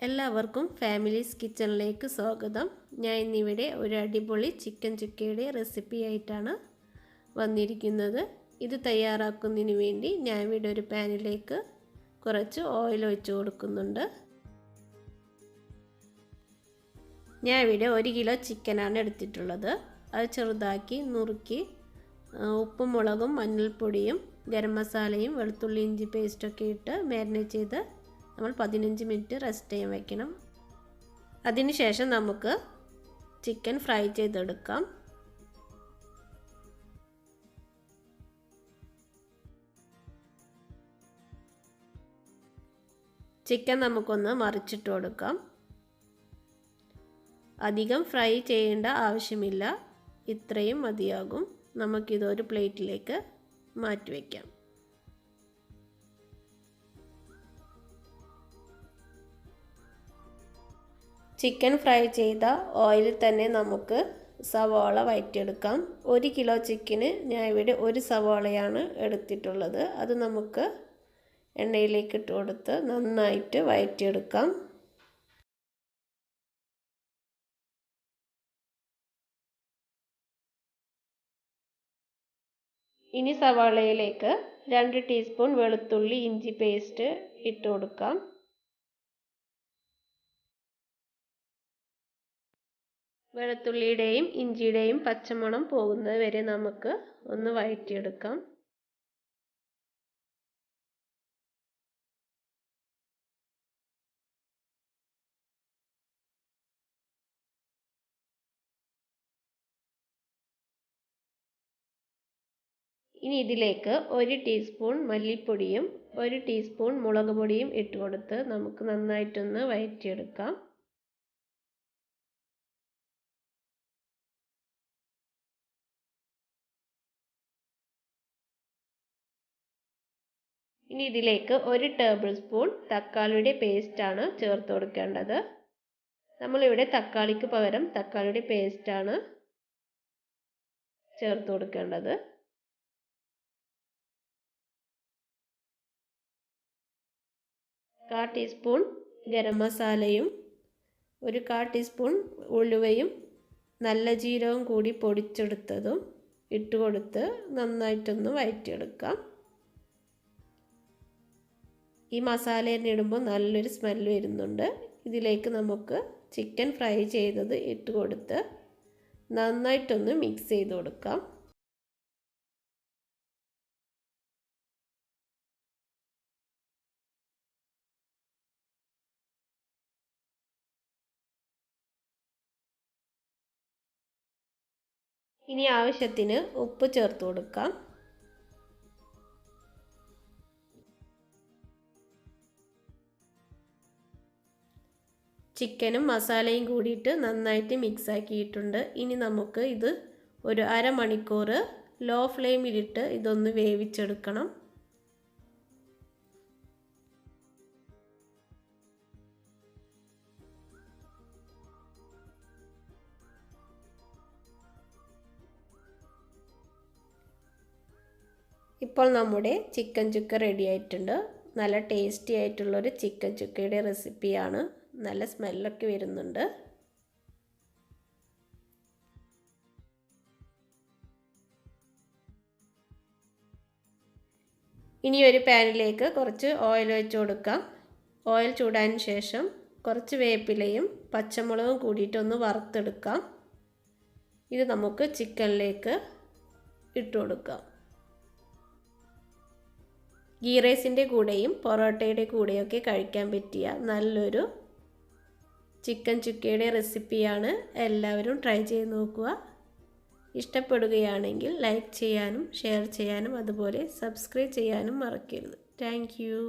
എല്ലാവർക്കും ഫാമിലീസ് കിച്ചണിലേക്ക് സ്വാഗതം. ഞാൻ ഇന്നിവിടെ ഒരു അടിപൊളി ചിക്കൻ ചുക്കയുടെ റെസിപ്പി ആയിട്ടാണ് വന്നിരിക്കുന്നത്. ഇത് തയ്യാറാക്കുന്നതിന് വേണ്ടി ഞാൻ ഇവിടെ ഒരു പാനിലേക്ക് കുറച്ച് ഓയിൽ ഒഴിച്ച് കൊടുക്കുന്നുണ്ട്. ഞാൻ ഇവിടെ 1 കിലോ ചിക്കനാണ് എടുത്തിട്ടുള്ളത്. അത് ചെറുതാക്കി നുറുക്കി ഉപ്പും മുളകും മഞ്ഞൾപ്പൊടിയും ഗരം മസാലയും വെളുത്തുള്ളി ഇഞ്ചി പേസ്റ്റൊക്കെ ഇട്ട് മാരിനേറ്റ് ചെയ്ത് നമ്മൾ 15 മിനിറ്റ് റെസ്റ്റ് ചെയ്യാൻ വെക്കണം. അതിനുശേഷം നമുക്ക് ചിക്കൻ ഫ്രൈ ചെയ്തെടുക്കാം. ചിക്കൻ നമുക്കൊന്ന് മറിച്ചിട്ട് കൊടുക്കാം. അധികം ഫ്രൈ ചെയ്യേണ്ട ആവശ്യമില്ല, ഇത്രയും മതിയാകും. നമുക്കിതൊരു പ്ലേറ്റിലേക്ക് മാറ്റി വയ്ക്കാം. ചിക്കൻ ഫ്രൈ ചെയ്ത ഓയിലിൽ തന്നെ നമുക്ക് സവാള വഴറ്റിയെടുക്കാം. 1 കിലോ ചിക്കന് ഞാൻ ഇവിടെ 1 സവാളയാണ് എടുത്തിട്ടുള്ളത്. അത് നമുക്ക് എണ്ണയിലേക്ക് ഇട്ട് കൊടുത്ത് നന്നായിട്ട് വഴറ്റിയെടുക്കാം. ഇനി സവാളയിലേക്ക് 2 ടീസ്പൂൺ വെളുത്തുള്ളി ഇഞ്ചി പേസ്റ്റ് ഇട്ട് കൊടുക്കാം. വെളുത്തുള്ളിയുടെയും ഇഞ്ചിയുടെയും പച്ചമണം പോകുന്നത് വരെ നമുക്ക് ഒന്ന് വഴറ്റിയെടുക്കാം. ഇനി ഇതിലേക്ക് 1 ടീസ്പൂൺ മല്ലിപ്പൊടിയും 1 ടീസ്പൂൺ മുളക് പൊടിയും ഇട്ട് കൊടുത്ത് നമുക്ക് നന്നായിട്ടൊന്ന് വഴറ്റിയെടുക്കാം. ഇനി ഇതിലേക്ക് 1 ടേബിൾ സ്പൂൺ തക്കാളിയുടെ പേസ്റ്റാണ് ചേർത്ത് കൊടുക്കേണ്ടത്. നമ്മളിവിടെ തക്കാളിക്ക് പകരം തക്കാളിയുടെ പേസ്റ്റാണ് ചേർത്ത് കൊടുക്കേണ്ടത്. കാൽ ടീസ്പൂൺ ഗരം മസാലയും 1/4 ടീസ്പൂൺ ഉലുവയും നല്ല ജീരകവും കൂടി പൊടിച്ചെടുത്തതും ഇട്ട് കൊടുത്ത് നന്നായിട്ടൊന്ന് വഴറ്റിയെടുക്കാം. ഈ മസാല തന്നെ ഇടുമ്പോൾ നല്ലൊരു സ്മെല്ല് വരുന്നുണ്ട്. ഇതിലേക്ക് നമുക്ക് ചിക്കൻ ഫ്രൈ ചെയ്തത് ഇട്ട് കൊടുത്ത് നന്നായിട്ടൊന്ന് മിക്സ് ചെയ്ത് കൊടുക്കാം. ഇനി ആവശ്യത്തിന് ഉപ്പ് ചേർത്ത് കൊടുക്കാം. ചിക്കനും മസാലയും കൂടിയിട്ട് നന്നായിട്ട് മിക്സ് ആക്കിയിട്ടുണ്ട്. ഇനി നമുക്ക് ഇത് ഒരു അരമണിക്കൂർ ലോ ഫ്ലെയിമിലിട്ട് ഇതൊന്ന് വേവിച്ചെടുക്കണം. ഇപ്പോൾ നമ്മുടെ ചിക്കൻ ചുക്ക റെഡി ആയിട്ടുണ്ട്. നല്ല ടേസ്റ്റി ആയിട്ടുള്ളൊരു ചിക്കൻ ചുക്കയുടെ റെസിപ്പിയാണ്. നല്ല സ്മെല്ലൊക്കെ വരുന്നുണ്ട്. ഇനി ഒരു പാനിലേക്ക് കുറച്ച് ഓയിൽ ഒഴിച്ച് കൊടുക്കാം. ഓയിൽ ചൂടായതിന് ശേഷം കുറച്ച് വേപ്പിലയും പച്ചമുളകും കൂടിയിട്ടൊന്ന് വറുത്തെടുക്കാം. ഇത് നമുക്ക് ചിക്കനിലേക്ക് ഇട്ട് കൊടുക്കാം. ഗീ റൈസിൻ്റെ കൂടെയും പൊറോട്ടയുടെ കൂടെയൊക്കെ കഴിക്കാൻ പറ്റിയ നല്ലൊരു ചിക്കൻ ചുക്കയുടെ റെസിപ്പിയാണ്. എല്ലാവരും ട്രൈ ചെയ്ത് നോക്കുക. ഇഷ്ടപ്പെടുകയാണെങ്കിൽ ലൈക്ക് ചെയ്യാനും ഷെയർ ചെയ്യാനും അതുപോലെ സബ്സ്ക്രൈബ് ചെയ്യാനും മറക്കരുത്. Thank you.